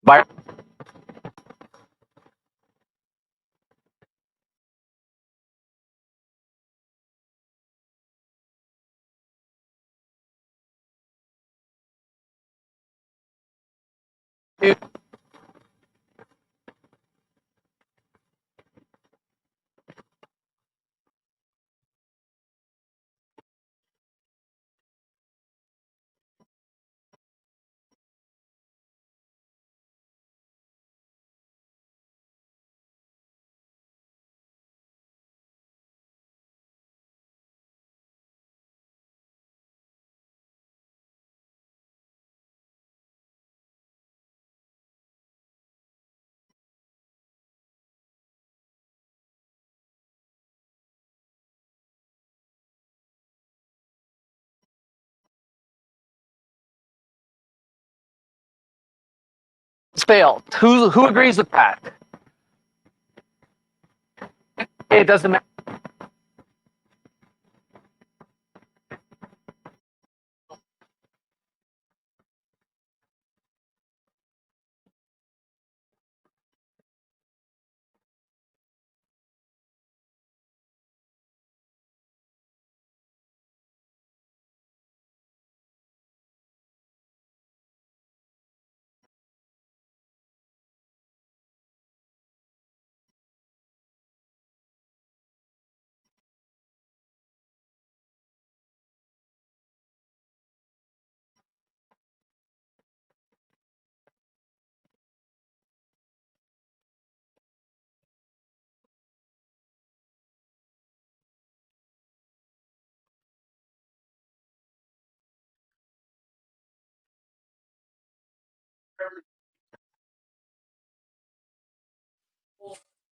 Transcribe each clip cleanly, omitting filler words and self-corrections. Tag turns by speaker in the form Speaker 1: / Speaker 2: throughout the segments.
Speaker 1: By failed. Who agrees with that? It doesn't matter.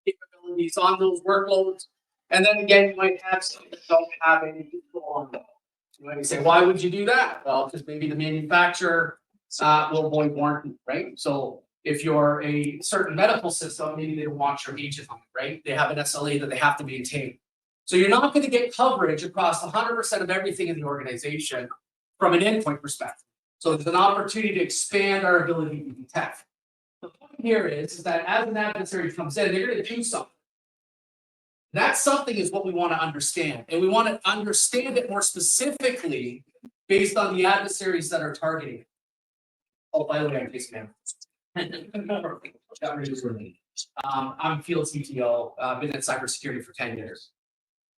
Speaker 2: Capabilities on those workloads. And then again, you might have some that don't have any control on them. You might say, why would you do that? Well, because maybe the manufacturer will avoid warranty, right? So if you're a certain medical system, maybe they don't want your agent on it, right? They have an SLA that they have to maintain. So you're not going to get coverage across 100% of everything in the organization from an endpoint perspective. So there's an opportunity to expand our ability to detect. The point here is that as an adversary comes in, they're going to do something. That something is what we want to understand. And we want to understand it more specifically based on the adversaries that are targeting. Oh, by the way, I'm Jason Maynard. I'm field CTO, been in cybersecurity for 10 years.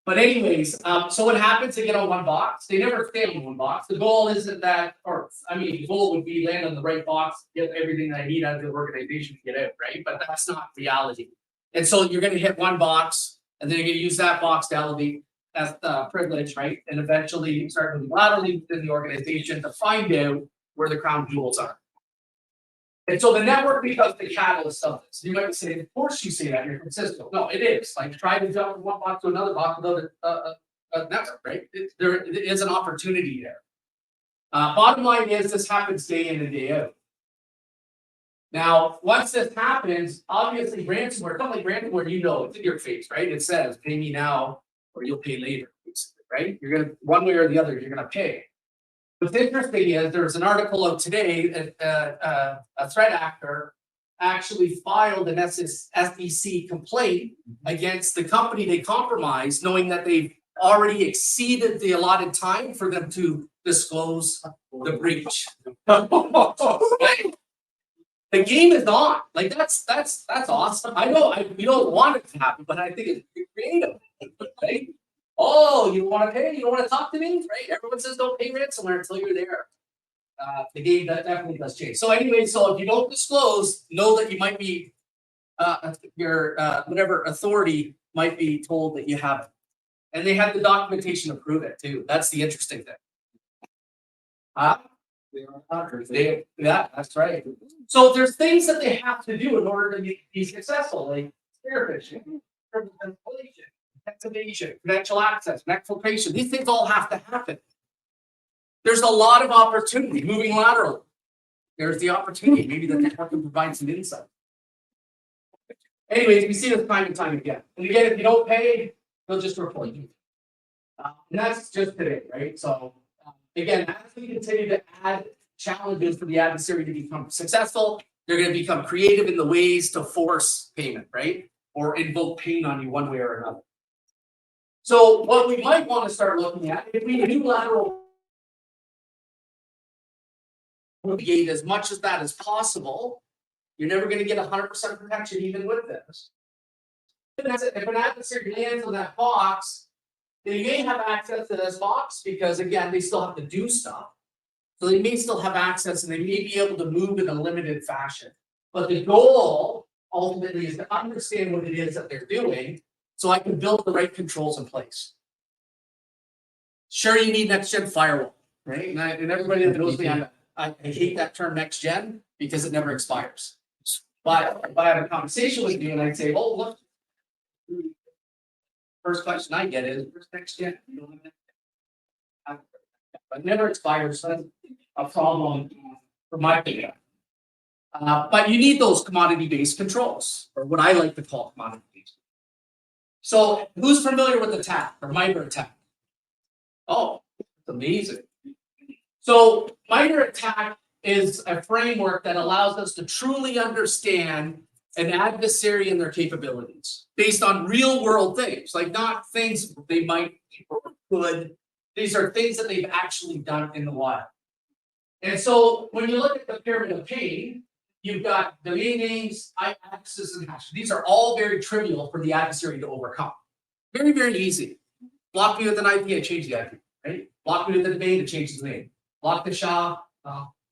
Speaker 2: But anyways, so what happens? They get on one box. They never fail in one box. The goal isn't that, the goal would be land on the right box, get everything I need out of the organization to get out, right? But that's not reality. And so you're going to hit one box, and then you're going to use that box to elevate as the privilege, right? And eventually start moving laterally within the organization to find out where the crown jewels are. And so the network becomes the catalyst of this. You might say, of course you say that, you're consistent. No, it is. Like try to jump from one box to another box without a network, right? There is an opportunity there. Bottom line is this happens day in and day out. Now, once this happens, obviously ransomware, not like ransomware, it's in your face, right? It says, pay me now or you'll pay later, right? You're going to, one way or the other, you're going to pay. What's interesting is there's an article out today, a threat actor actually filed an SEC complaint against the company they compromised, knowing that they've already exceeded the allotted time for them to disclose the breach. The game is on. Like that's awesome. I know we don't want it to happen, but I think it's creative, right? Oh, you don't want to pay? You don't want to talk to me? Right? Everyone says don't pay ransomware until you're there. The game that definitely does change. So anyway, so if you don't disclose, know that you might be your whatever authority might be told that you haven't. And they have the documentation to prove it too. That's the interesting thing. Yeah, that's right. So there's things that they have to do in order to be successful, like spear phishing, inflation, activation, credential access, exfiltration. These things all have to happen. There's a lot of opportunity moving laterally. There's the opportunity. Maybe the network can provide some insight. Anyways, we see this time and time again. And again, if you don't pay, they'll just report you. And that's just today, right? So again, as we continue to add challenges for the adversary to become successful, They're going to become creative in the ways to force payment, right? Or invoke pain on you one way or another. So what we might want to start looking at, if we unilateral mitigate as much of that as possible, you're never going to get 100% protection even with this. If an adversary lands on that box, they may have access to this box because, again, they still have to do stuff. So they may still have access and they may be able to move in a limited fashion. But the goal ultimately is to understand what it is that they're doing so I can build the right controls in place. Sure, you need next-gen firewall, right? And everybody that knows me, I hate that term next-gen because it never expires. But if I have a conversation with you and I'd say, oh, look, first question I get is, where's next-gen? But never expires, so that's a problem for my data. But you need those commodity-based controls, or what I like to call commodity-based. So who's familiar with attack or MITRE attack? Oh, it's amazing. So MITRE attack is a framework that allows us to truly understand an adversary and their capabilities based on real world things, like not things they might or could. These are things that they've actually done in the wild. And so when you look at the pyramid of pain, you've got domain names, IP addresses, and hashes. These are all very trivial for the adversary to overcome. Very, very easy. Block me with an IP, I change the IP, right? Block me with the domain, it changes the name. Block the SHA,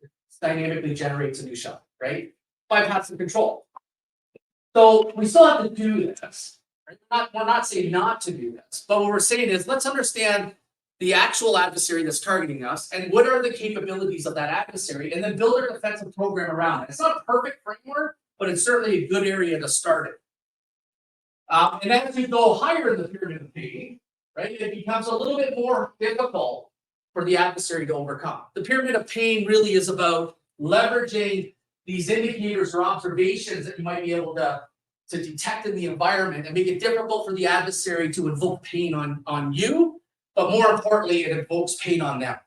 Speaker 2: it dynamically generates a new SHA, right? Bypass the control. So we still have to do this. Right? We're not saying not to do this, but what we're saying is let's understand the actual adversary that's targeting us and what are the capabilities of that adversary, and then build a defensive program around it. It's not a perfect framework, but it's certainly a good area to start it. And as you go higher in the pyramid of pain, right, it becomes a little bit more difficult for the adversary to overcome. The pyramid of pain really is about leveraging these indicators or observations that you might be able to detect in the environment and make it difficult for the adversary to invoke pain on you, but more importantly, it invokes pain on them,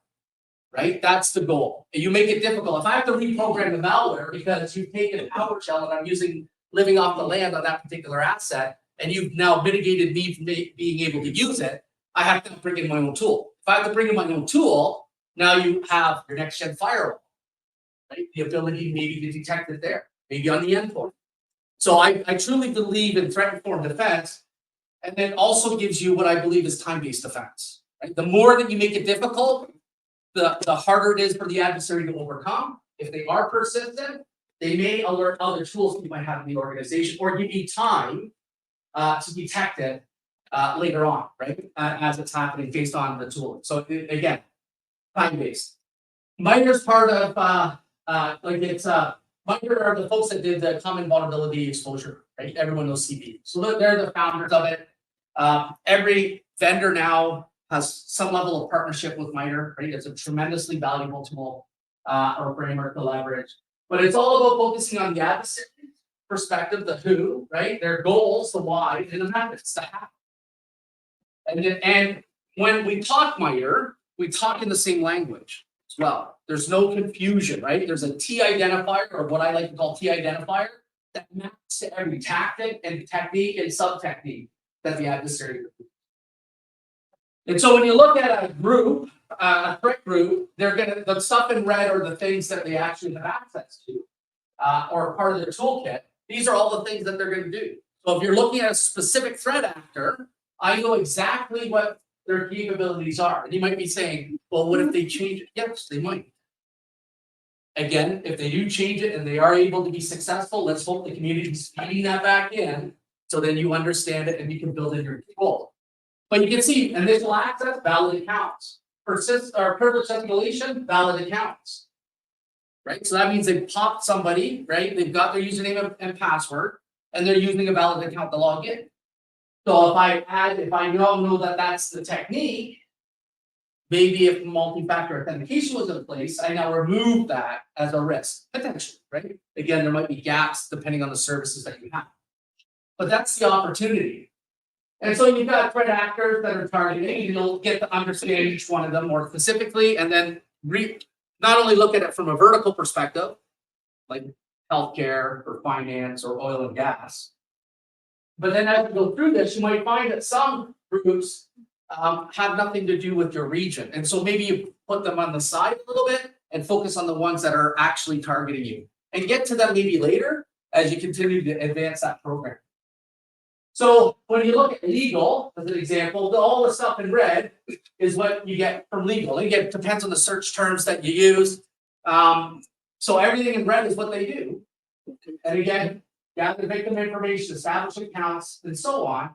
Speaker 2: right? That's the goal. And you make it difficult. If I have to reprogram the malware because you've taken a PowerShell and I'm living off the land on that particular asset, and you've now mitigated me from being able to use it, I have to bring in my own tool. If I have to bring in my own tool, now you have your next-gen firewall, right? The ability maybe to detect it there, maybe on the endpoint. So I truly believe in threat-informed defense, and then also gives you what I believe is time-based defense. Right? The more that you make it difficult, the harder it is for the adversary to overcome. If they are persistent, they may alert other tools you might have in the organization or give you time to detect it later on, right? As it's happening based on the tool. So again, time-based. MITRE is part of MITRE are the folks that did the common vulnerability exposure, right? Everyone knows CP. So they're the founders of it. Every vendor now has some level of partnership with MITRE, right? It's a tremendously valuable tool or framework to leverage. But it's all about focusing on the adversary perspective, the who, right? Their goals, the why, and the methods, the how. And when we talk MITRE, we talk in the same language as well. There's no confusion, right? There's a T identifier, or what I like to call T identifier, that maps to every tactic and technique and sub-technique that the adversary uses. And so when you look at a group, a threat group, the stuff in red are the things that they actually have access to, or part of their toolkit. These are all the things that they're going to do. So if you're looking at a specific threat actor, I know exactly what their capabilities are. And you might be saying, well, what if they change it? Yes, they might. Again, if they do change it and they are able to be successful, let's hope the community is feeding that back in, so then you understand it and you can build in your control. But you can see initial access, valid accounts. Persist or privilege escalation, valid accounts. Right? So that means they've popped somebody, right? They've got their username and password, and they're using a valid account to log in. So if I know that that's the technique, maybe if multi-factor authentication was in place, I now remove that as a risk, potentially, right? Again, there might be gaps depending on the services that you have. But that's the opportunity. And so you've got threat actors that are targeting, you'll get to understand each one of them more specifically, and then not only look at it from a vertical perspective, like healthcare or finance or oil and gas. But then as you go through this, you might find that some groups have nothing to do with your region. And so maybe you put them on the side a little bit and focus on the ones that are actually targeting you and get to them maybe later as you continue to advance that program. So when you look at legal, as an example, all the stuff in red is what you get from legal. Again, it depends on the search terms that you use. So everything in red is what they do. And again, gather victim information, establish accounts, and so on.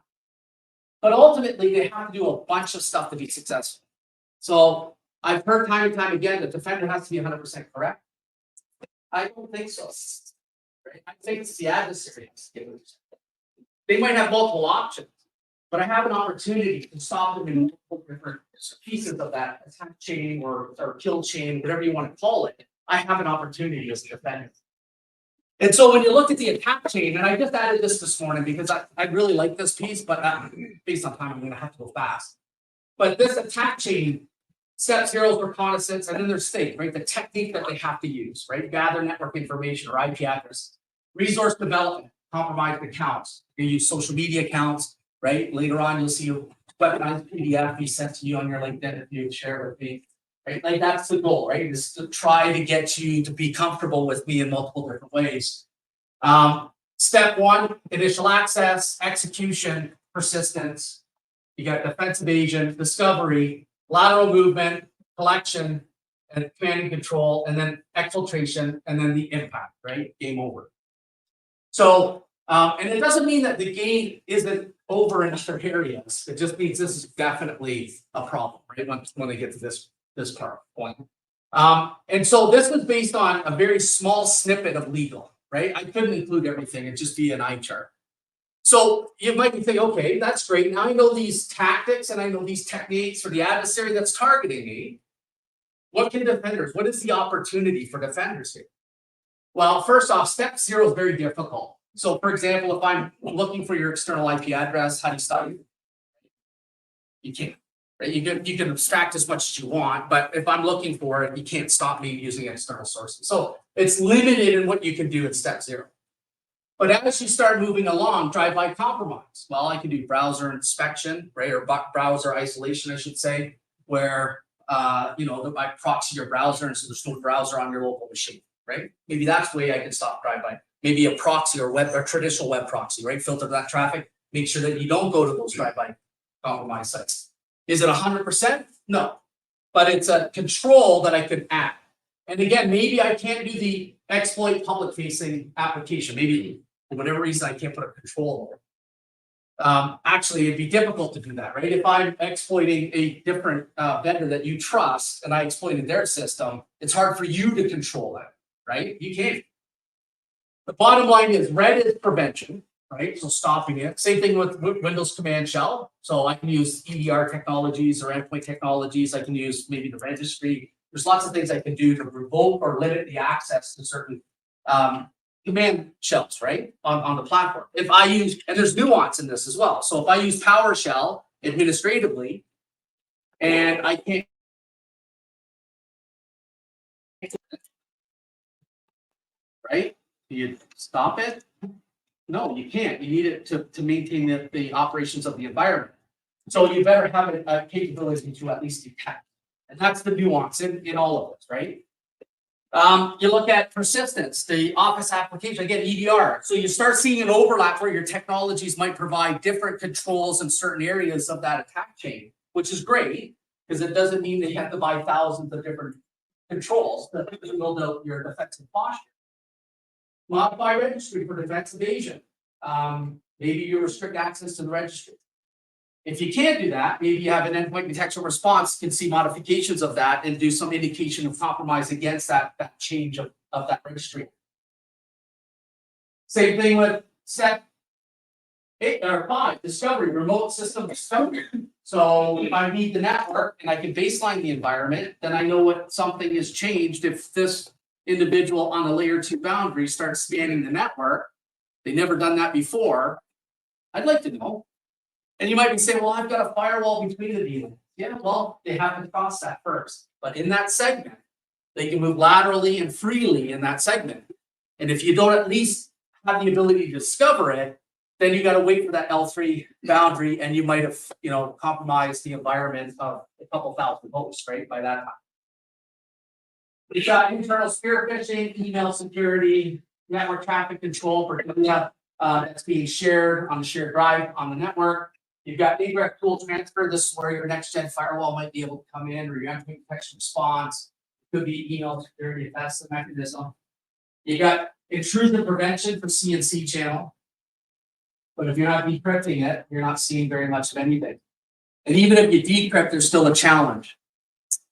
Speaker 2: But ultimately, they have to do a bunch of stuff to be successful. So I've heard time and time again, the defender has to be 100% correct. I don't think so. Right? I think it's the adversary. They might have multiple options, but I have an opportunity to stop them in multiple different pieces of that attack chain or kill chain, whatever you want to call it. I have an opportunity as a defender. And so when you look at the attack chain, and I just added this morning because I really like this piece, but based on time, I'm going to have to go fast. But this attack chain, step 0 is reconnaissance, and then there's state, right? The technique that they have to use, right? Gather network information or IP address. Resource development, compromised accounts. You use social media accounts, right? Later on, you'll see a weaponized PDF be sent to you on your LinkedIn if you share it with me. Right? Like that's the goal, right? Is to try to get you to be comfortable with me in multiple different ways. Step 1, initial access, execution, persistence. You got defensive agent, discovery, lateral movement, collection, and command and control, and then exfiltration, and then the impact, right? Game over. So, and it doesn't mean that the game isn't over in other areas. It just means this is definitely a problem, right? When they get to this point. And so this was based on a very small snippet of legal, right? I couldn't include everything, it'd just be an eye chart. So you might be thinking, okay, that's great. Now I know these tactics and I know these techniques for the adversary that's targeting me. What is the opportunity for defenders here? Well, first off, step 0 is very difficult. So for example, if I'm looking for your external IP address, how do you stop it? You can't. Right? You can abstract as much as you want, but if I'm looking for it, you can't stop me using external sources. So it's limited in what you can do at step 0. But as you start moving along, drive-by compromise. Well, I can do browser inspection, right, or browser isolation, I should say, where I proxy your browser, and so there's no browser on your local machine, right? Maybe that's the way I can stop drive-by. Maybe a proxy or traditional web proxy, right? Filter that traffic, make sure that you don't go to those drive-by compromise sites. Is it 100%? No, but it's a control that I could add. And again, maybe I can't do the exploit public-facing application. Maybe for whatever reason I can't put a control over it. Actually, it'd be difficult to do that, right? If I'm exploiting a different vendor that you trust and I exploited their system, it's hard for you to control that, right? You can't. The bottom line is red is prevention. Right, so stopping it. Same thing with Windows Command Shell. So I can use EDR technologies or endpoint technologies. I can use maybe the registry. There's lots of things I can do to revoke or limit the access to certain command shells, right, on the platform. If I use, and there's nuance in this as well. So if I use PowerShell administratively, and I can't, right? Do you stop it? No, you can't. You need it to maintain the operations of the environment. So you better have a capability to at least detect. And that's the nuance in all of this, right? You look at persistence, the Office application, again, EDR. So you start seeing an overlap where your technologies might provide different controls in certain areas of that attack chain, which is great because it doesn't mean that you have to buy thousands of different controls to build out your defensive posture. Modify registry for defensive agent. Maybe you restrict access to the registry. If you can't do that, maybe you have an endpoint detection response, can see modifications of that and do some indication of compromise against that change of that registry. Same thing with step 8 or 5, discovery, remote system discovery. So if I need the network and I can baseline the environment, then I know what something has changed. If this individual on the layer 2 boundary starts scanning the network, they've never done that before, I'd like to know. And you might be saying, well, I've got a firewall between the VLANs. Yeah, well, they have to cross that first. But in that segment, they can move laterally and freely in that segment. And if you don't at least have the ability to discover it, then you got to wait for that L3 boundary, and you might have, compromised the environment of a couple thousand hosts, right? By that time. We've got internal spear phishing, email security, network traffic control for data that's being shared on the shared drive on the network. You've got indirect tool transfer. This is where your next gen firewall might be able to come in, or your endpoint protection response. It could be email security if that's the mechanism. You got intrusion prevention for CNC channel. But if you're not decrypting it, you're not seeing very much of anything. And even if you decrypt, there's still a challenge.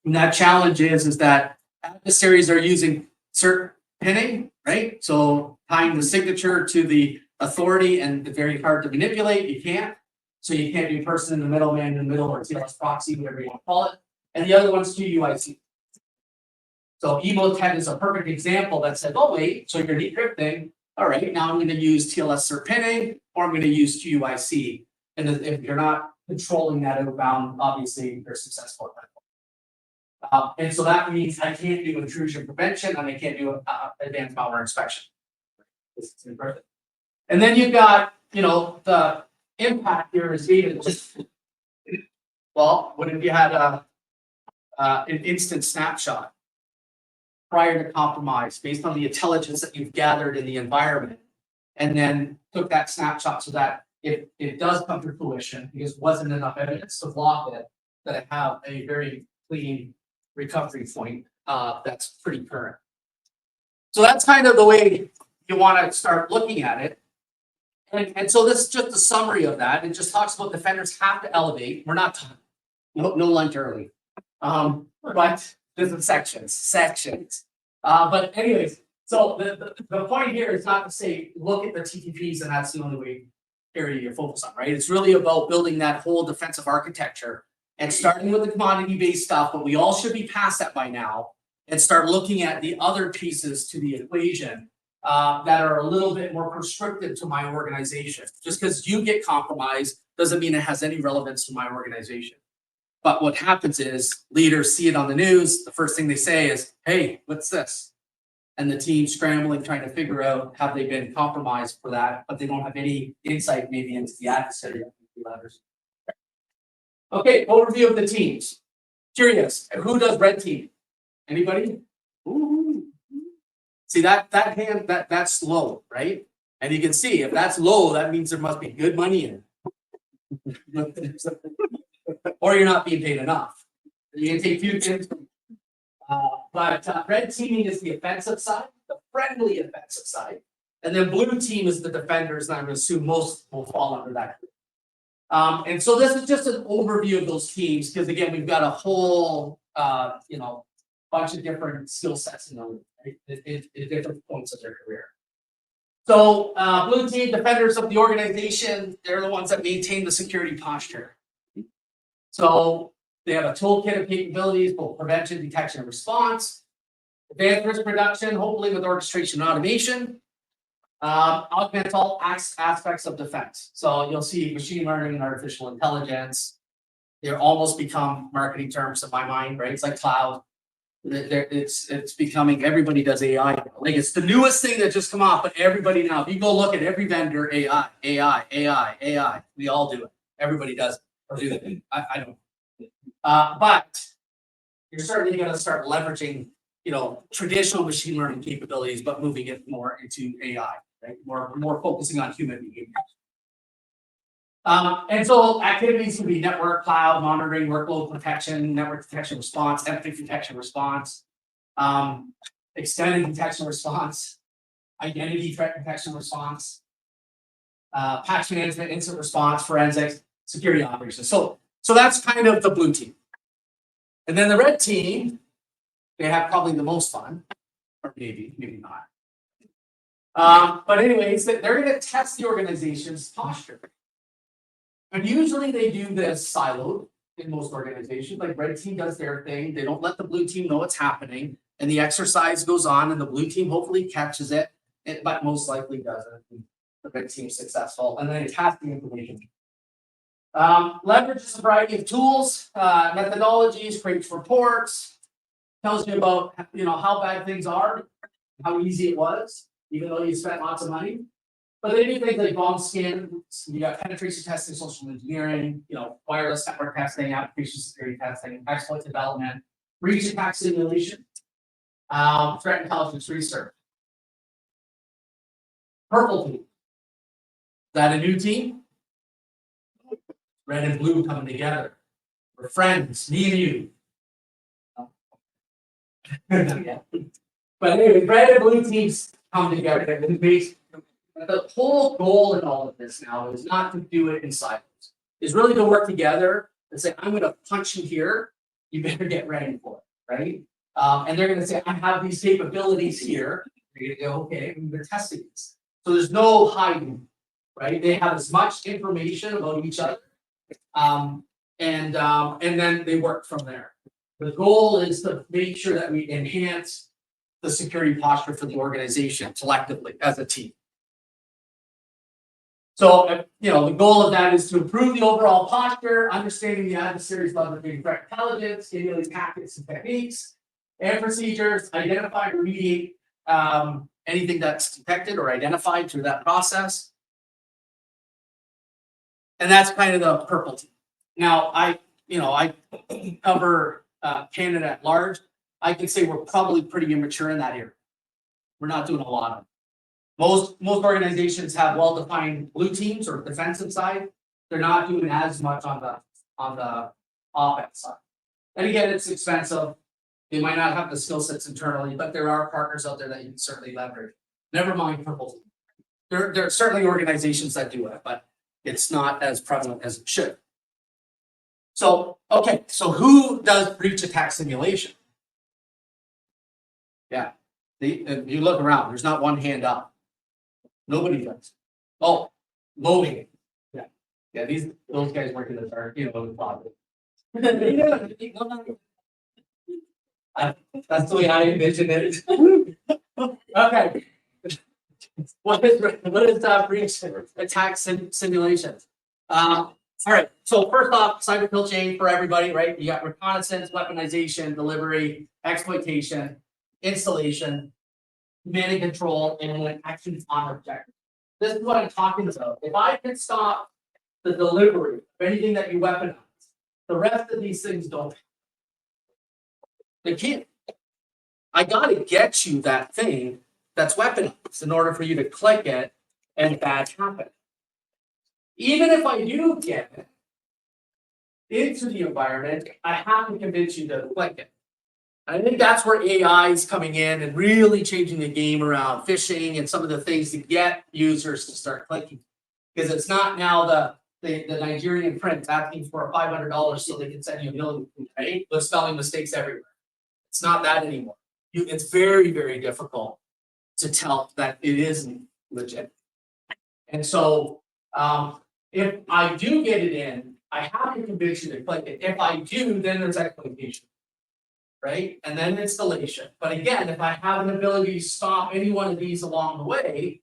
Speaker 2: And that challenge is that adversaries are using cert pinning, right? So tying the signature to the authority, and it's very hard to manipulate. You can't. So you can't do person in the middle, man in the middle, or TLS proxy, whatever you want to call it. And the other one's QUIC. So Emo10 is a perfect example that says, oh, wait, so you're decrypting. All right, now I'm going to use TLS cert pinning, or I'm going to use QUIC. And if you're not controlling that outbound, obviously you're successful at that. And so that means I can't do intrusion prevention, and I can't do advanced malware inspection. And then you've got, the impact here is even just, well, what if you had an instant snapshot prior to compromise based on the intelligence that you've gathered in the environment, and then took that snapshot so that if it does come to fruition, because it wasn't enough evidence to block it, that I have a very clean recovery point that's pretty current. So that's kind of the way you want to start looking at it. And so this is just a summary of that. It just talks about defenders have to elevate. We're not done. No lunch early. But there's some sections. But anyways, so the point here is not to say look at the TTPs and that's the only area you focus on, right? It's really about building that whole defensive architecture and starting with the commodity-based stuff, but we all should be past that by now and start looking at the other pieces to the equation that are a little bit more prescriptive to my organization. Just because you get compromised doesn't mean it has any relevance to my organization. But what happens is leaders see it on the news. The first thing they say is, hey, what's this? And the team scrambling, trying to figure out have they been compromised for that, but they don't have any insight maybe into the adversary. Okay, overview of the teams. Curious, who does red team? Anybody? Ooh. See that hand, that's low, right? And you can see if that's low, that means there must be good money in it. Or you're not being paid enough. You can take few things. But red teaming is the offensive side, the friendly offensive side. And then blue team is the defenders, and I'm going to assume most will fall under that group. And so this is just an overview of those teams, because again, we've got a whole, bunch of different skill sets in them, right, at different points of their career. So blue team, defenders of the organization, they're the ones that maintain the security posture. So they have a toolkit of capabilities, both prevention, detection, and response. Advanced risk reduction, hopefully with orchestration and automation. Augment all aspects of defense. So you'll see machine learning and artificial intelligence. They're almost become marketing terms in my mind, right? It's like cloud. It's becoming, everybody does AI. Like it's the newest thing that just come off, but everybody now, if you go look at every vendor, AI. We all do it. Everybody does it. Or do it. I don't. But you're certainly going to start leveraging, traditional machine learning capabilities, but moving it more into AI, right? More focusing on human behavior. And so activities can be network, cloud, monitoring, workload protection, network detection response, endpoint detection response, extended detection response, identity threat detection response, patch management, incident response, forensics, security operations. So that's kind of the blue team. And then the red team, they have probably the most fun, or maybe not. But anyways, they're going to test the organization's posture. And usually they do this siloed in most organizations. Like red team does their thing. They don't let the blue team know what's happening. And the exercise goes on and the blue team hopefully catches it, but most likely doesn't. The red team's successful. And then they test the information. Leverages a variety of tools, methodologies, creates reports, tells you about how bad things are, how easy it was. even though you spent lots of money. But they do things like bomb scan, you got penetration testing, social engineering, wireless network testing, application security testing, exploit development, breach attack simulation, threat intelligence research. Purple team. Is that a new team? Red and blue coming together. We're friends, me and you. Yeah. But anyway, red and blue teams come together. The whole goal in all of this now is not to do it in silos. It's really to work together and say, I'm going to punch you here. You better get ready for it, right? And they're going to say, I have these capabilities here. You're going to go, okay, we're testing this. So there's no hiding, right? They have as much information about each other, and then they work from there. The goal is to make sure that we enhance the security posture for the organization collectively as a team. So, the goal of that is to improve the overall posture, understanding the adversary's leveraging threat intelligence, stimulating tactics and techniques and procedures, identify and remediate anything that's detected or identified through that process. And that's kind of the purple team. Now, I cover Canada at large. I can say we're probably pretty immature in that area. We're not doing a lot of it. Most organizations have well-defined blue teams or defensive side. They're not doing as much on the offense side. And again, it's expensive. They might not have the skill sets internally, but there are partners out there that you can certainly leverage. Never mind purple team. There are certainly organizations that do it, but it's not as prevalent as it should. So, okay, so who does breach attack simulation? Yeah, you look around, there's not one hand up. Nobody does. Oh, loading. Yeah, those guys work in the dark, the closet. That's the way I envision it. Okay. What is breach attack simulation? All right. So first off, cyber kill chain for everybody, right? You got reconnaissance, weaponization, delivery, exploitation, installation, command and control, and actions on objective. This is what I'm talking about. If I can stop the delivery of anything that you weaponize, the rest of these things don't. They can't. I got to get you that thing that's weaponized in order for you to click it and bad happen. Even if I do get it into the environment, I have to convince you to click it. I think that's where AI is coming in and really changing the game around phishing and some of the things to get users to start clicking. Because it's not now the Nigerian prince asking for $500 so they can send you a million, right? With spelling mistakes everywhere. It's not that anymore. It's very, very difficult to tell that it isn't legit. And so if I do get it in, I have to convince you to click it. If I do, then there's exploitation. Right? And then installation. But again, if I have an ability to stop any one of these along the way,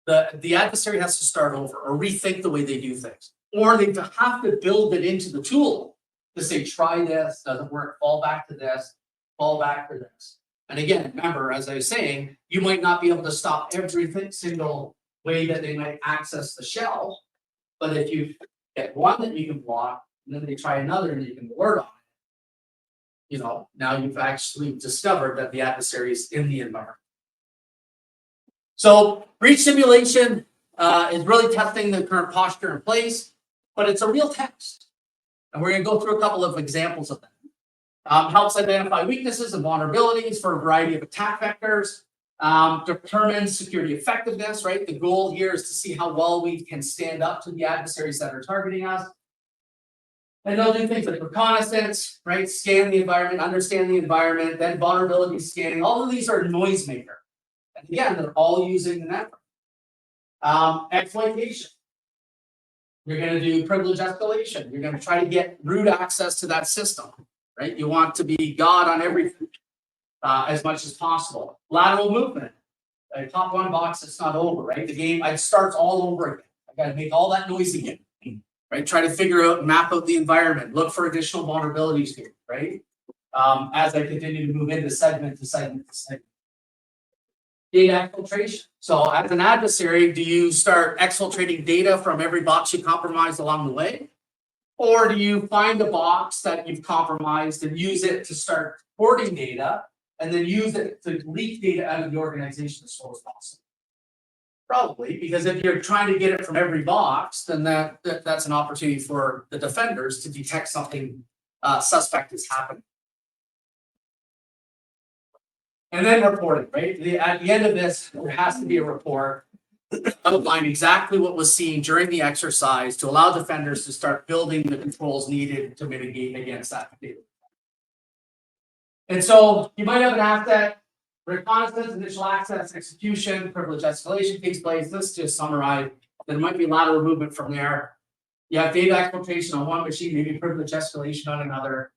Speaker 2: the adversary has to start over or rethink the way they do things. Or they have to build it into the tool to say, try this, doesn't work, fall back to this, fall back to this. And again, remember, as I was saying, you might not be able to stop every single way that they might access the shell. But if you get one that you can block, and then they try another and you can alert on it, now you've actually discovered that the adversary is in the environment. So breach simulation is really testing the current posture in place, but it's a real test. And we're going to go through a couple of examples of that. Helps identify weaknesses and vulnerabilities for a variety of attack vectors. Determines security effectiveness, right? The goal here is to see how well we can stand up to the adversaries that are targeting us. And they'll do things like reconnaissance, right? Scan the environment, understand the environment, then vulnerability scanning. All of these are noisemaker. And again, they're all using the network. Exploitation. You're going to do privilege escalation. You're going to try to get root access to that system, right? You want to be God on everything as much as possible. Lateral movement. Top one box, it's not over, right? The game, it starts all over again. I got to make all that noise again. Right? Try to figure out, map out the environment, look for additional vulnerabilities here, right? As I continue to move into segment to segment to segment. Data exfiltration. So as an adversary, do you start exfiltrating data from every box you compromise along the way? Or do you find a box that you've compromised and use it to start hoarding data and then use it to leak data out of the organization as slow as possible? Probably, because if you're trying to get it from every box, then that's an opportunity for the defenders to detect something suspect is happening. And then reporting, right? At the end of this, there has to be a report outlining exactly what was seen during the exercise to allow defenders to start building the controls needed to mitigate against that data. And so you might have an asset, reconnaissance, initial access, execution, privilege escalation takes place. Let's just summarize. There might be lateral movement from there. You have data exfiltration on one machine, maybe privilege escalation on another.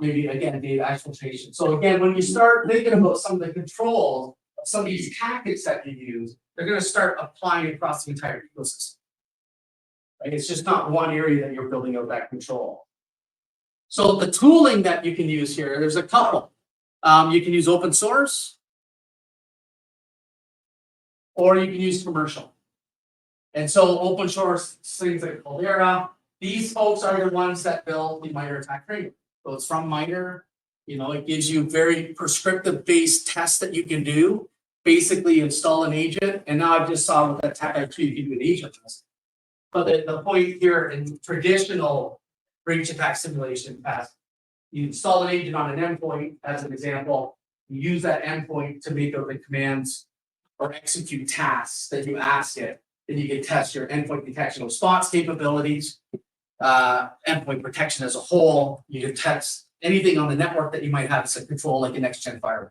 Speaker 2: Maybe again, data exfiltration. So again, when you start thinking about some of the controls of some of these tactics that you use, they're going to start applying across the entire ecosystem. Right? It's just not one area that you're building out that control. So the tooling that you can use here, there's a couple. You can use open source, or you can use commercial. And so open source things like Caldera, these folks are the ones that build the MITRE ATT&CK framework. So it's from MITRE. You know, it gives you very prescriptive based tests that you can do. Basically install an agent. And now I just saw with that ATT&CK you can do an agent test. But the point here in traditional breach attack simulation test, you install an agent on an endpoint as an example. You use that endpoint to make out the commands or execute tasks that you ask it. Then you can test your endpoint detection response capabilities, endpoint protection as a whole. You can test anything on the network that you might have to control, like a next-gen firewall.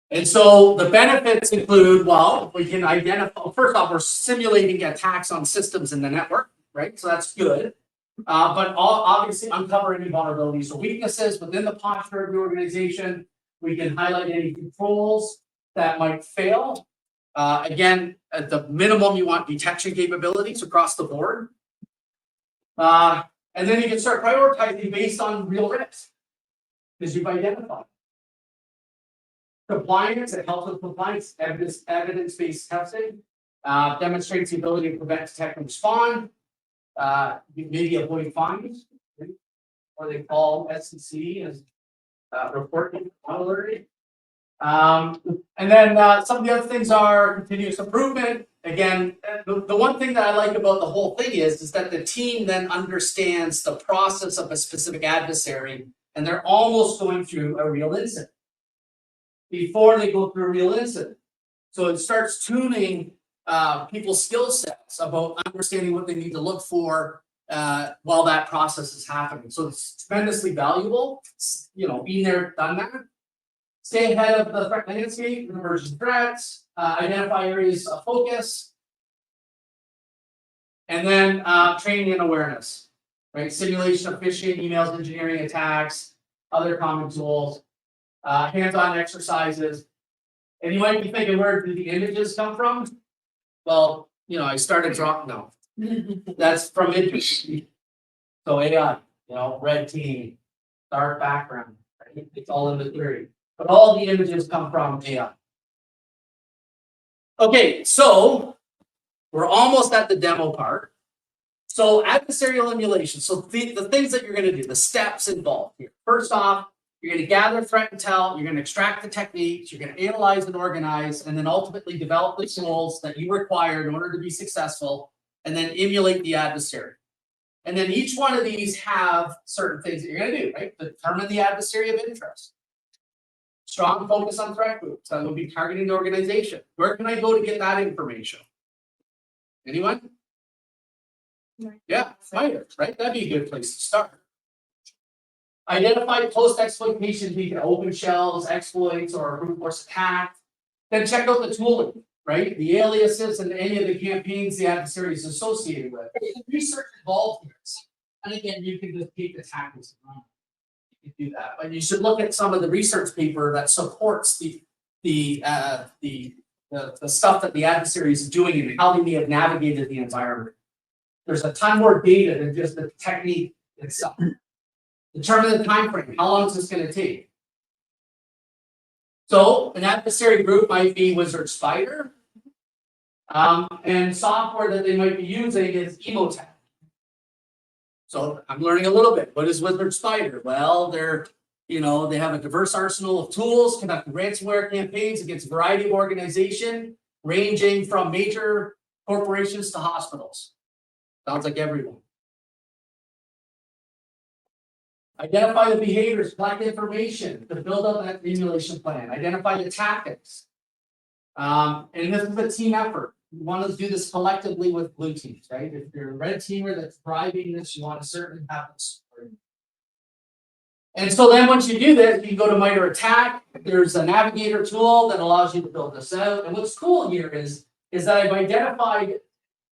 Speaker 2: And so the benefits include, well, we can identify, first off, we're simulating attacks on systems in the network, right? So that's good. But obviously uncover any vulnerabilities or weaknesses within the posture of the organization. We can highlight any controls that might fail. Again, at the minimum, you want detection capabilities across the board. And then you can start prioritizing based on real risks, because you've identified. Compliance, it helps with compliance, evidence-based testing, demonstrates the ability to prevent, detect, and respond. Maybe avoid fines, or they call SEC as reporting alerting. And then some of the other things are continuous improvement. Again, the one thing that I like about the whole thing is that the team then understands the process of a specific adversary, and they're almost going through a real incident before they go through a real incident. So it starts tuning people's skill sets about understanding what they need to look for while that process is happening. So it's tremendously valuable. You know, being there, done that. Stay ahead of the threat landscape, emerging threats, identify areas of focus, and then training and awareness, right? Simulation of phishing, emails, engineering attacks, other common tools, hands-on exercises. And you might be thinking, where did the images come from? Well, you know, I started dropping now. That's from images. So AI, you know, red team, dark background, right? It's all in the theory. But all the images come from AI. Okay, so we're almost at the demo part. So adversarial emulation. So the things that you're going to do, the steps involved here. First off, you're going to gather threat intel, you're going to extract the techniques, you're going to analyze and organize, and then ultimately develop the tools that you require in order to be successful, and then emulate the adversary. And then each one of these have certain things that you're going to do, right? Determine the adversary of interest. Strong focus on threat groups. That would be targeting the organization. Where can I go to get that information? Anyone? Yeah, MITRE, right? That'd be a good place to start. Identify post-exploitation, be it open shells, exploits, or a brute force attack. Then check out the tooling, right? The aliases and any of the campaigns the adversary is associated with. Research involved here. And again, you can just take the tactics and run. You can do that. But you should look at some of the research paper that supports the stuff that the adversary is doing and how they may have navigated the environment. There's a ton more data than just the technique itself. Determine the time frame. How long is this going to take? So an adversary group might be Wizard Spider. And software that they might be using is Emotech. So I'm learning a little bit. What is Wizard Spider? Well, they have a diverse arsenal of tools, conduct ransomware campaigns against a variety of organizations, ranging from major corporations to hospitals. Sounds like everyone. Identify the behaviors, collect information to build up that emulation plan. Identify the tactics. And this is a team effort. You want to do this collectively with blue teams, right? If you're a red teamer that's driving this, you want to certainly have this. And so then once you do this, you can go to MITRE ATT&CK. There's a navigator tool that allows you to build this out. And what's cool here is that I've identified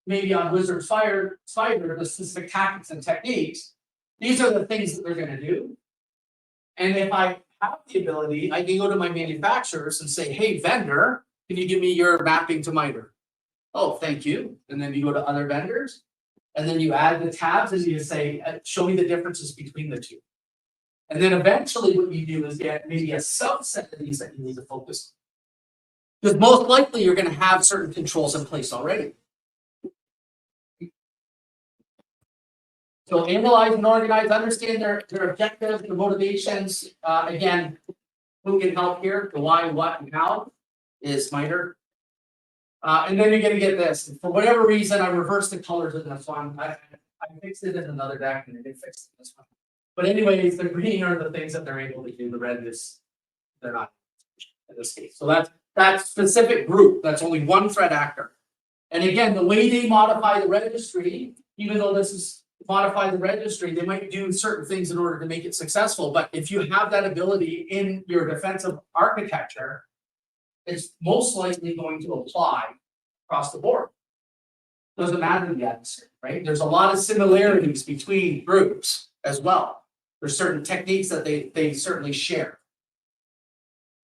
Speaker 2: maybe on Wizard Spider the specific tactics and techniques. These are the things that they're going to do. And if I have the ability, I can go to my manufacturers and say, hey, vendor, can you give me your mapping to MITRE? Oh, thank you. And then you go to other vendors, and then you add the tabs and you say, show me the differences between the two. And then eventually what you do is get maybe a subset of these that you need to focus on. Because most likely you're going to have certain controls in place already. So analyze and organize, understand their objectives, their motivations. Again, who can help here? The why, what, and how is MITRE. And then you're going to get this. For whatever reason, I reversed the colors in this one. I fixed it in another deck, and I did fix it in this one. But anyways, the green are the things that they're able to do. The red is they're not in this case. So that specific group, that's only one threat actor. And again, the way they modify the registry, even though this is modify the registry, they might do certain things in order to make it successful. But if you have that ability in your defensive architecture, it's most likely going to apply across the board. Doesn't matter the adversary, right? There's a lot of similarities between groups as well. There's certain techniques that they certainly share.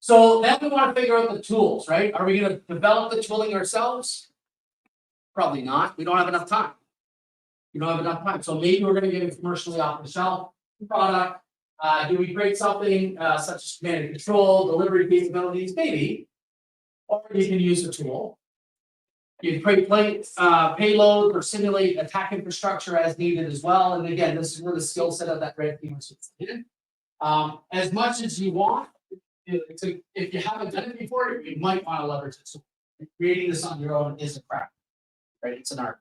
Speaker 2: So then we want to figure out the tools, right? Are we going to develop the tooling ourselves? Probably not. We don't have enough time. You don't have enough time. So maybe we're going to get a commercially off the shelf product. Do we create something such as command and control, delivery capabilities? Maybe. Or you can use a tool. You can create payload or simulate attack infrastructure as needed as well. And again, this is where the skill set of that red team is needed. As much as you want, if you haven't done it before, you might want to leverage it. So creating this on your own is a craft, right? It's an art.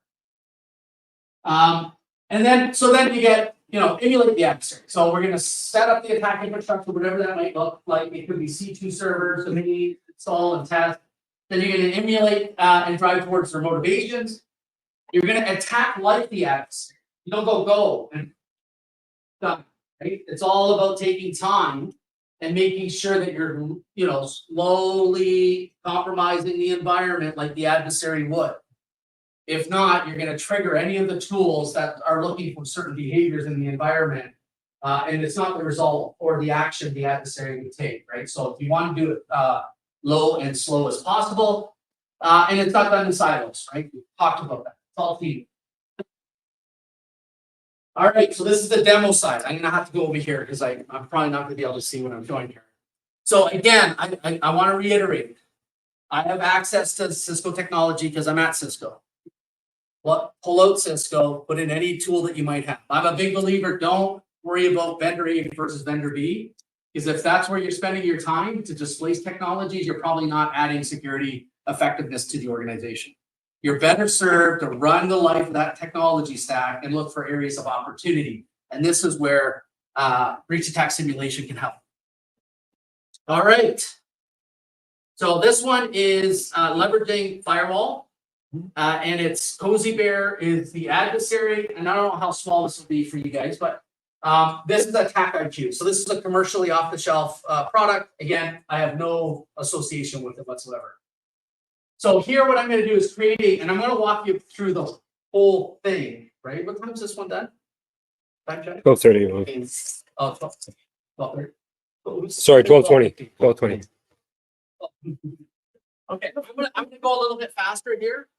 Speaker 2: And then you get, emulate the adversary. So we're going to set up the attack infrastructure, whatever that might look like. It could be C2 servers, so maybe install and test. Then you're going to emulate and drive towards their motivations. You're going to attack like the adversary. You don't go and done. Right? It's all about taking time and making sure that you're, slowly compromising the environment like the adversary would. If not, you're going to trigger any of the tools that are looking for certain behaviors in the environment, and it's not the result or the action the adversary would take, right? So if you want to do it low and slow as possible, and it's not done in silos, right? We talked about that. It's all team. All right, so this is the demo side. I'm going to have to go over here because I'm probably not going to be able to see what I'm showing here. So again, I want to reiterate. I have access to Cisco technology because I'm at Cisco. Pull out Cisco, put in any tool that you might have. I'm a big believer, don't worry about vendor A versus vendor B, because if that's where you're spending your time to displace technologies, you're probably not adding security effectiveness to the organization. You're better served to run the life of that technology stack and look for areas of opportunity. And this is where breach attack simulation can help. All right. So this one is leveraging firewall. And it's Cozy Bear is the adversary, and I don't know how small this will be for you guys, but this is Attack IQ. So this is a commercially off-the-shelf product. Again, I have no association with it whatsoever. So here, what I'm going to do is create and I'm going to walk you through the whole thing. Right? What time is this one done?
Speaker 3: 12:30.
Speaker 2: Oh, 12:30.
Speaker 3: Sorry, 12:20. 12:20.
Speaker 2: Okay, I'm going to go a little bit faster here.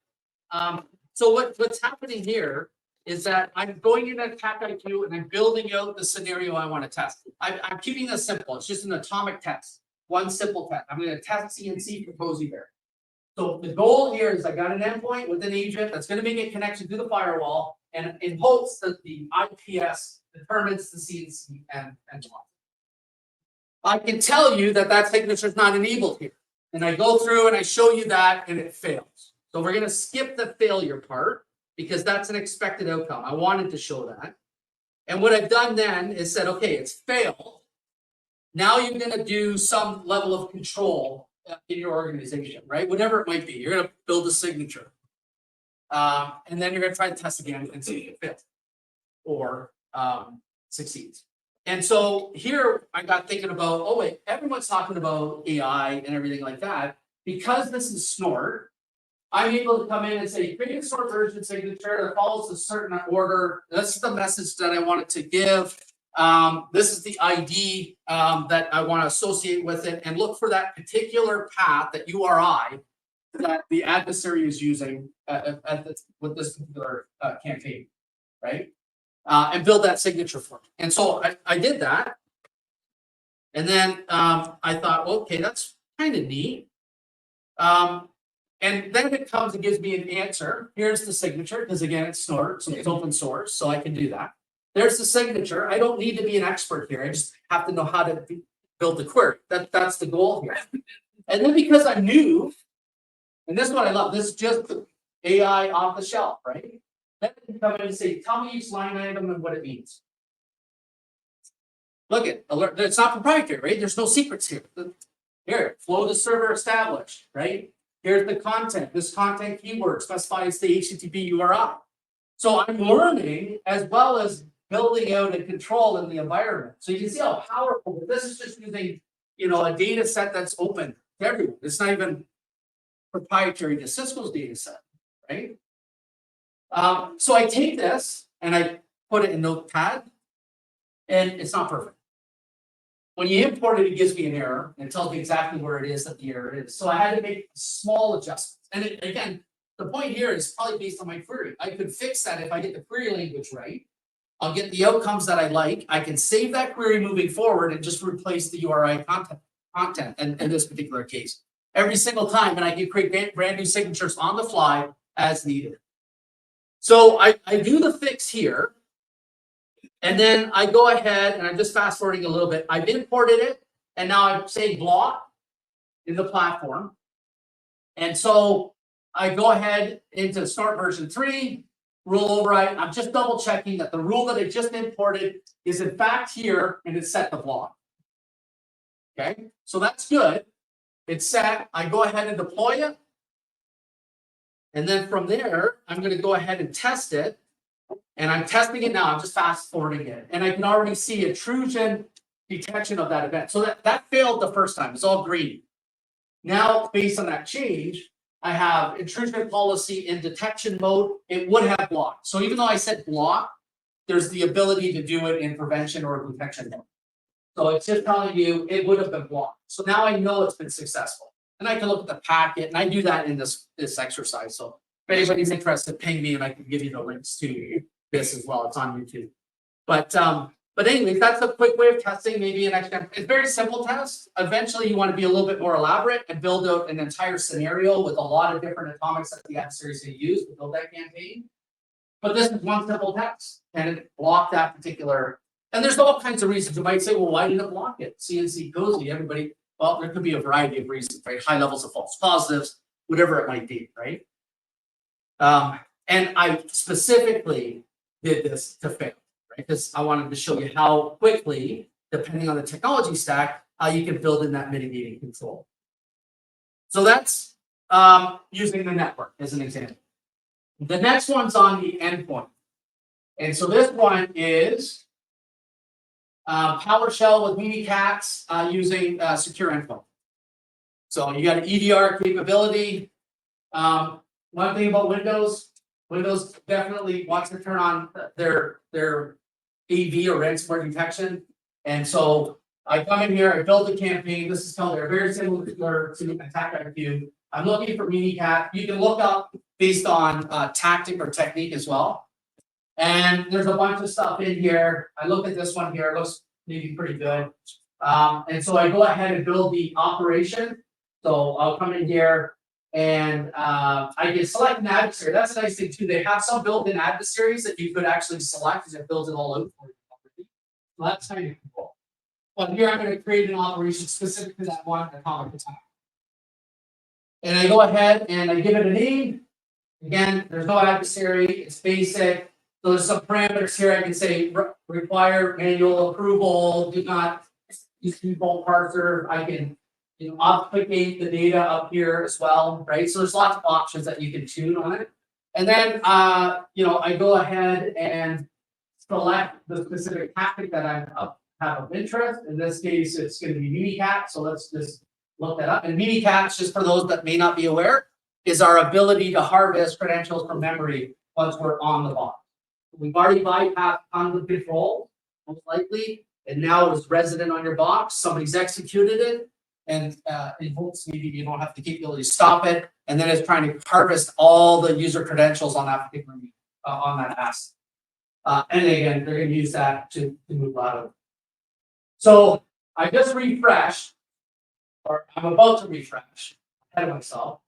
Speaker 2: So what's happening here is that I'm going into Attack IQ and I'm building out the scenario I want to test. I'm keeping this simple. It's just an atomic test. one simple test. I'm going to test CNC for Cozy Bear. So the goal here is I got an endpoint with an agent that's going to make a connection to the firewall, and in hopes that the IPS determines the CNC and so on. I can tell you that that signature is not enabled here. And I go through and I show you that and it fails. So we're going to skip the failure part because that's an expected outcome. I wanted to show that. And what I've done then is said, okay, it's failed. Now you're going to do some level of control in your organization, right? Whatever it might be. You're going to build a signature. And then you're going to try to test again and see if it fails or succeeds. And so here I got thinking about, oh wait, everyone's talking about AI and everything like that. Because this is Snort, I'm able to come in and say, create a Snort version signature that follows a certain order. This is the message that I want it to give. This is the ID that I want to associate with it, and look for that particular path, that URI that the adversary is using with this particular campaign, right? And build that signature for me. And so I did that. And then I thought, okay, that's kind of neat. And then it comes and gives me an answer. Here's the signature, because again, it's Snort, so it's open source, so I can do that. There's the signature. I don't need to be an expert here. I just have to know how to build the query. That's the goal here. And then because I'm new, and this is what I love, this is just AI off the shelf, right? Then I can come in and say, tell me each line item and what it means. Look at alert. It's not proprietary, right? There's no secrets here. Here, flow to server established, right? Here's the content. This content keyword specifies the HTTP URI. So I'm learning as well as building out and control in the environment. So you can see how powerful. This is just using, a data set that's open to everyone. It's not even proprietary to Cisco's data set, right? So I take this and I put it in Notepad, and it's not perfect. When you import it, it gives me an error, and it tells me exactly where it is that the error is. So I had to make small adjustments. And again, the point here is probably based on my query. I could fix that if I get the query language right. I'll get the outcomes that I like. I can save that query moving forward and just replace the URI content in this particular case every single time, and I can create brand new signatures on the fly as needed. So I do the fix here, and then I go ahead and I'm just fast forwarding a little bit. I've imported it, and now I'm saying block in the platform. And so I go ahead into Snort version 3, rule override. I'm just double checking that the rule that I just imported is in fact here, and it's set to block. Okay, so that's good. It's set. I go ahead and deploy it. And then from there, I'm going to go ahead and test it. And I'm testing it now. I'm just fast forwarding it. And I can already see intrusion detection of that event. So that failed the first time. It's all green. Now, based on that change, I have intrusion policy in detection mode. It would have blocked. So even though I said block, there's the ability to do it in prevention or detection mode. So it's just telling you it would have been blocked. So now I know it's been successful. And I can look at the packet, and I do that in this exercise. So if anybody's interested, ping me, and I can give you the links to this as well. It's on YouTube. But anyways, that's a quick way of testing. Maybe an extra. It's a very simple test. Eventually, you want to be a little bit more elaborate and build out an entire scenario with a lot of different atomics that the adversaries can use to build that campaign. But this is one simple test, and it blocked that particular. And there's all kinds of reasons. You might say, well, why didn't it block it? CNC Cozy, everybody. Well, there could be a variety of reasons, right? High levels of false positives, whatever it might be, right? And I specifically did this to fail, right? Because I wanted to show you how quickly, depending on the technology stack, how you can build in that mitigating control. So that's using the network as an example. The next one's on the endpoint. And so this one is PowerShell with Mimikatz using secure endpoint. So you got an EDR capability. One thing about Windows definitely wants to turn on their AV or ransomware detection. And so I come in here, I build a campaign. This is called, they're very similar to Attack IQ. I'm looking for Mimikatz. You can look up based on tactic or technique as well. And there's a bunch of stuff in here. I look at this one here. It looks maybe pretty good. And so I go ahead and build the operation. So I'll come in here and I can select an adversary. That's a nice thing too. They have some built-in adversaries that you could actually select as it builds it all out for you. So that's kind of cool. But here I'm going to create an operation specific to that one atomic attack. And I go ahead and I give it a name. Again, there's no adversary. It's basic. So there's some parameters here. I can say require manual approval. Do not use default parser. I can, obfuscate the data up here as well, right? So there's lots of options that you can tune on it. And then, I go ahead and select the specific tactic that I have of interest. In this case, it's going to be Minicat. So let's just look that up. And Minicat, just for those that may not be aware, is our ability to harvest credentials from memory once we're on the box. We've already bypassed tons of control, most likely, and now it's resident on your box. Somebody's executed it, and in hopes maybe you don't have the capability to stop it, and then it's trying to harvest all the user credentials on that particular on that asset. And again, they're going to use that to move laterally. So I just refreshed, or I'm about to refresh ahead of myself.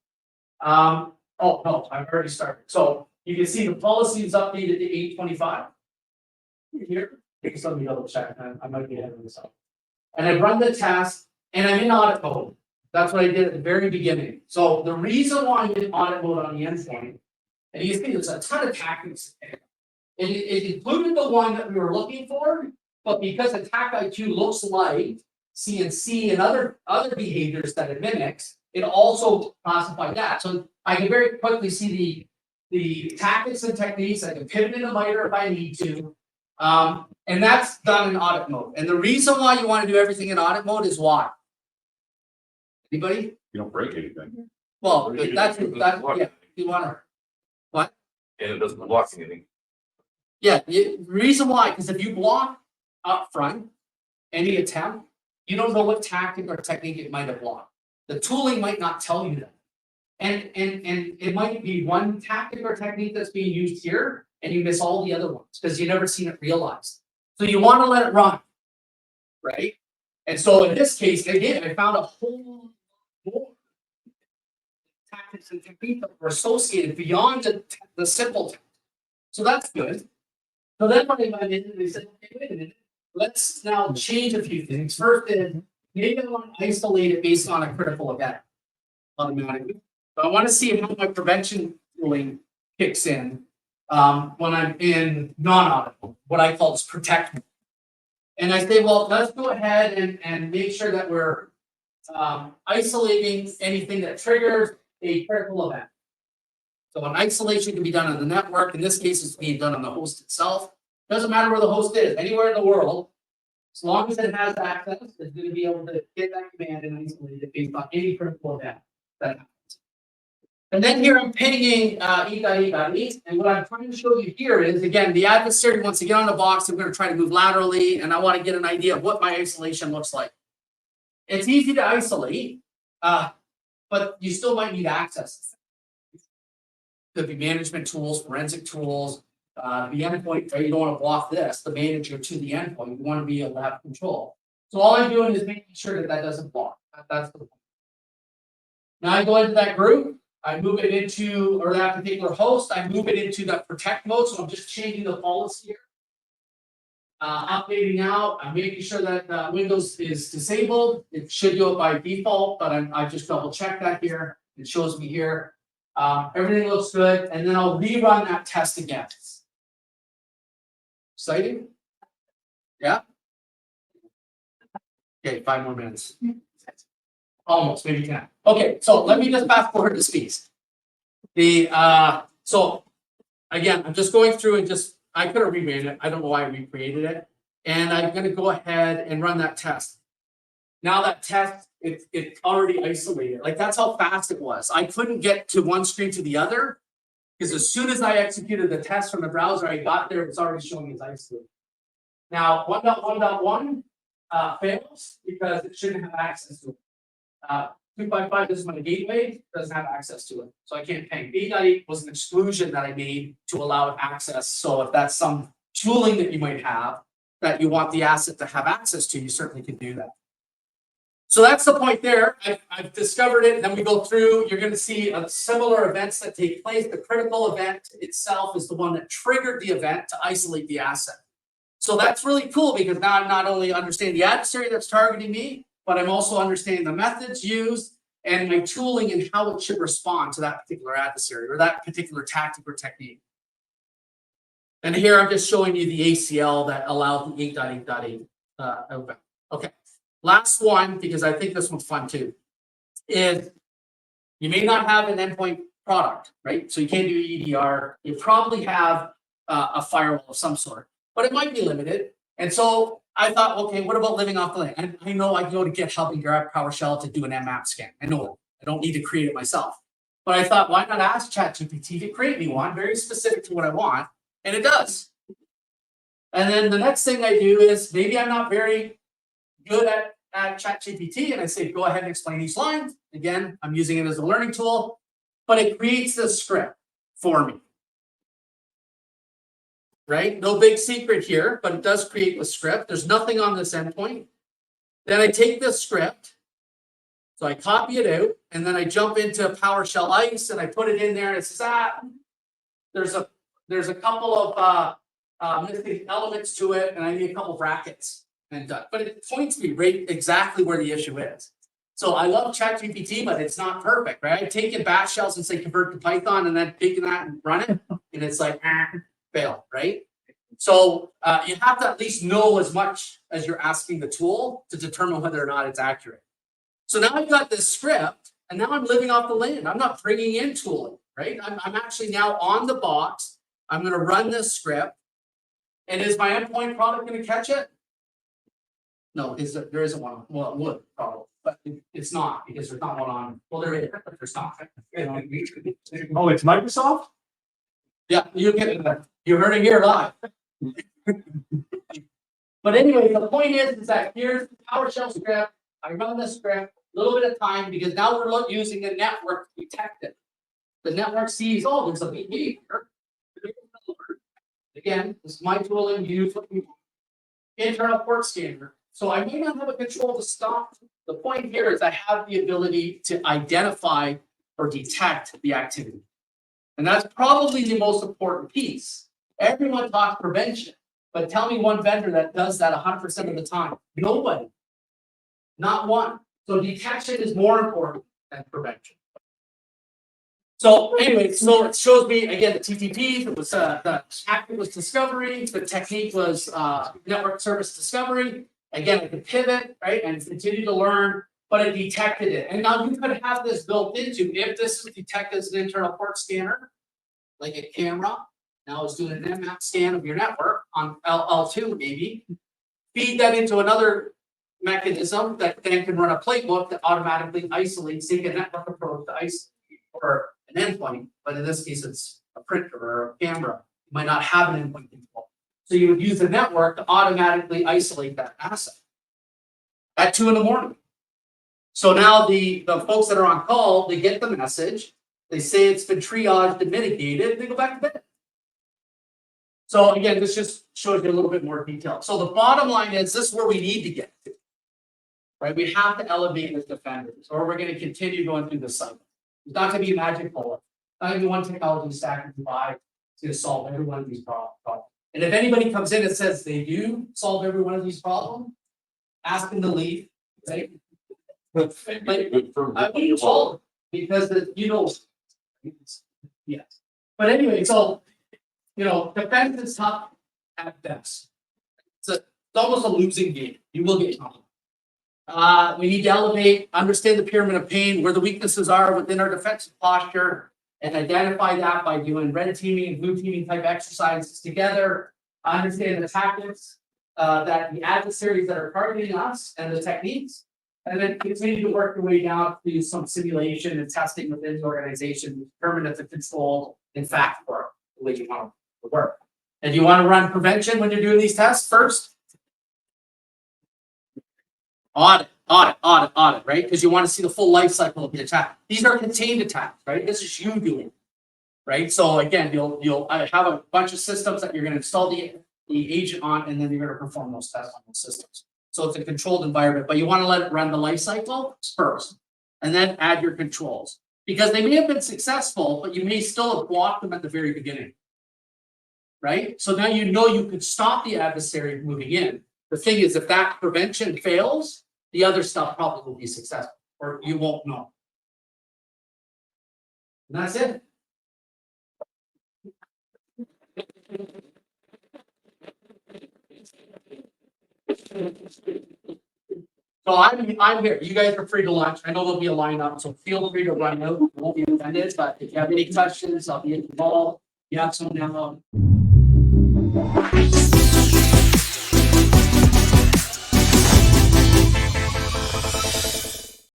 Speaker 2: Oh no, I've already started. So you can see the policy is updated to 825. Here, just let me double check. I might be ahead of myself. And I run the test, and I'm in audit mode. That's what I did at the very beginning. So the reason why I'm in audit mode on the endpoint, and you can see there's a ton of tactics. It included the one that we were looking for, but because Attack IQ looks like CNC and other behaviors that it mimics, it also classified that. So I can very quickly see the tactics and techniques. I can pivot into MITRE if I need to. And that's done in audit mode. And the reason why you want to do everything in audit mode is why? Anybody?
Speaker 4: You don't break anything.
Speaker 2: Well, that's yeah. You want to what?
Speaker 4: And it doesn't block anything.
Speaker 2: Yeah, the reason why, because if you block up front any attempt, you don't know what tactic or technique it might have blocked. The tooling might not tell you that. And it might be one tactic or technique that's being used here, and you miss all the other ones because you've never seen it realized. So you want to let it run, right? And so in this case, again, I found a whole more tactics and techniques that were associated beyond the simple tactic. So that's good. So then when they went in and they said, okay, wait a minute, let's now change a few things. First is maybe I want to isolate it based on a critical event automatically. So I want to see how my prevention tooling kicks in when I'm in non-audit, what I call is protect mode. And I say, well, let's go ahead and make sure that we're isolating anything that triggers a critical event. So an isolation can be done on the network. In this case, it's being done on the host itself. Doesn't matter where the host is, anywhere in the world, as long as it has access, it's going to be able to get that command and isolate it based on any critical event that happens. And then here I'm pinging e.e.e. And what I'm trying to show you here is, again, the adversary wants to get on the box. I'm going to try to move laterally, and I want to get an idea of what my isolation looks like. It's easy to isolate, but you still might need access. Could be management tools, forensic tools, the endpoint, right? You don't want to block this, the manager to the endpoint. You want to be able to have control. So all I'm doing is making sure that that doesn't block. That's the point. Now I go into that group. I move it into, or that particular host, I move it into that protect mode. So I'm just changing the policy here. Updating out, I'm making sure that Windows is disabled. It should do it by default, but I just double check that here. It shows me here. Everything looks good. And then I'll rerun that test again. Exciting? Yeah? Okay, 5 more minutes. Almost, maybe 10. Okay, so let me just fast forward to speeds. So again, I'm just going through and I could have remade it. I don't know why I recreated it. And I'm going to go ahead and run that test. Now that test, it's already isolated. Like that's how fast it was. I couldn't get to one screen to the other because as soon as I executed the test from the browser, I got there, it's already showing as isolated. Now 1.1.1 fails because it shouldn't have access to it. 2.5 is my gateway, doesn't have access to it. So I can't ping. 8.8 was an exclusion that I made to allow access. So if that's some tooling that you might have that you want the asset to have access to, you certainly can do that. So that's the point there. I've discovered it. Then we go through, you're going to see similar events that take place. The critical event itself is the one that triggered the event to isolate the asset. So that's really cool because now I'm not only understanding the adversary that's targeting me, but I'm also understanding the methods used and my tooling and how it should respond to that particular adversary or that particular tactic or technique. And here I'm just showing you the ACL that allowed the 8.8.8 event. Okay. Last one, because I think this one's fun too, is you may not have an endpoint product, right? So you can't do EDR. You probably have a firewall of some sort, but it might be limited. And so I thought, okay, what about living off the land? And I know I can go to GitHub and grab PowerShell to do an Nmap scan. I know it. I don't need to create it myself. But I thought, why not ask ChatGPT to create me one very specific to what I want? And it does. And then the next thing I do is maybe I'm not very good at ChatGPT, and I say, go ahead and explain each line. Again, I'm using it as a learning tool, but it creates the script for me. Right? No big secret here, but it does create the script. There's nothing on this endpoint. Then I take this script, so I copy it out, and then I jump into PowerShell ICE, and I put it in there, and it says, there's a couple of missing elements to it, and I need a couple brackets. But it points me right exactly where the issue is. So I love ChatGPT, but it's not perfect, right? I take in bash shells and say convert to Python, and then taking that and run it, and it's like fail, right? So you have to at least know as much as you're asking the tool to determine whether or not it's accurate. So now I've got this script, and now I'm living off the land. I'm not bringing in tooling, right? I'm actually now on the box. I'm going to run this script, and is my endpoint product going to catch it? No, there isn't one. Well, it would probably, but it's not because there's not one on. Well, there is, but there's not.
Speaker 5: Oh, it's Microsoft?
Speaker 2: Yeah, you get it. You heard it here live. But anyway, the point is that here's the PowerShell script. I run this script a little bit of time because now we're using the network to detect it. The network sees, oh, there's a behavior. Again, this is my tooling. Use what you want. Internal port scanner. So I may not have a control to stop. The point here is I have the ability to identify or detect the activity. And that's probably the most important piece. Everyone talks prevention, but tell me one vendor that does that 100% of the time. Nobody. Not one. So detection is more important than prevention. So anyway, so it shows me again the TTP. It was the tactic was discovery. The technique was network service discovery. Again, I could pivot, right, and continue to learn, but it detected it. And now you could have this built into, if this is detected as an internal port scanner, like a camera, now it's doing an Nmap scan of your network on L2 maybe, feed that into another mechanism that then can run a playbook that automatically isolates, take a network approach to isolate or an endpoint, but in this case, it's a printer or a camera. You might not have an endpoint control. So you would use the network to automatically isolate that asset at 2 a.m. So now the folks that are on call, they get the message, they say it's been triaged and mitigated, and they go back to bed. So again, this just shows you a little bit more detail. So the bottom line is this is where we need to get to, right? We have to elevate as defenders, or we're going to continue going through this cycle. It's not going to be a magic bullet. It's not going to be one technology stack you can buy to solve every one of these problems. And if anybody comes in and says they do solve every one of these problems, ask them to leave, right? But I wouldn't solve it because you know, yes. But anyway, so defense is tough at best. It's almost a losing game. You will get caught. We need to elevate, understand the pyramid of pain, where the weaknesses are within our defensive posture, and identify that by doing red teaming and blue teaming type exercises together. Understand the tactics that the adversaries that are targeting us and the techniques, and then continue to work your way down to some simulation and testing within the organization to determine if the control in fact work the way you want it to work. And you want to run prevention when you're doing these tests first? Audit, right? Because you want to see the full life cycle of the attack. These are contained attacks, right? This is you doing it, right? So again, you'll have a bunch of systems that you're going to install the agent on, and then you're going to perform those tests on those systems. So it's a controlled environment, but you want to let it run the life cycle first. And then add your controls. Because they may have been successful, but you may still have blocked them at the very beginning. Right? So now you know you could stop the adversary from moving in. The thing is, if that prevention fails, the other stuff probably will be successful, or you won't know. And that's it. So I'm here. You guys are free to lunch. I know there'll be a lineup, so feel free to run out. I won't be offended, but if you have any questions, I'll be involved. You have some now.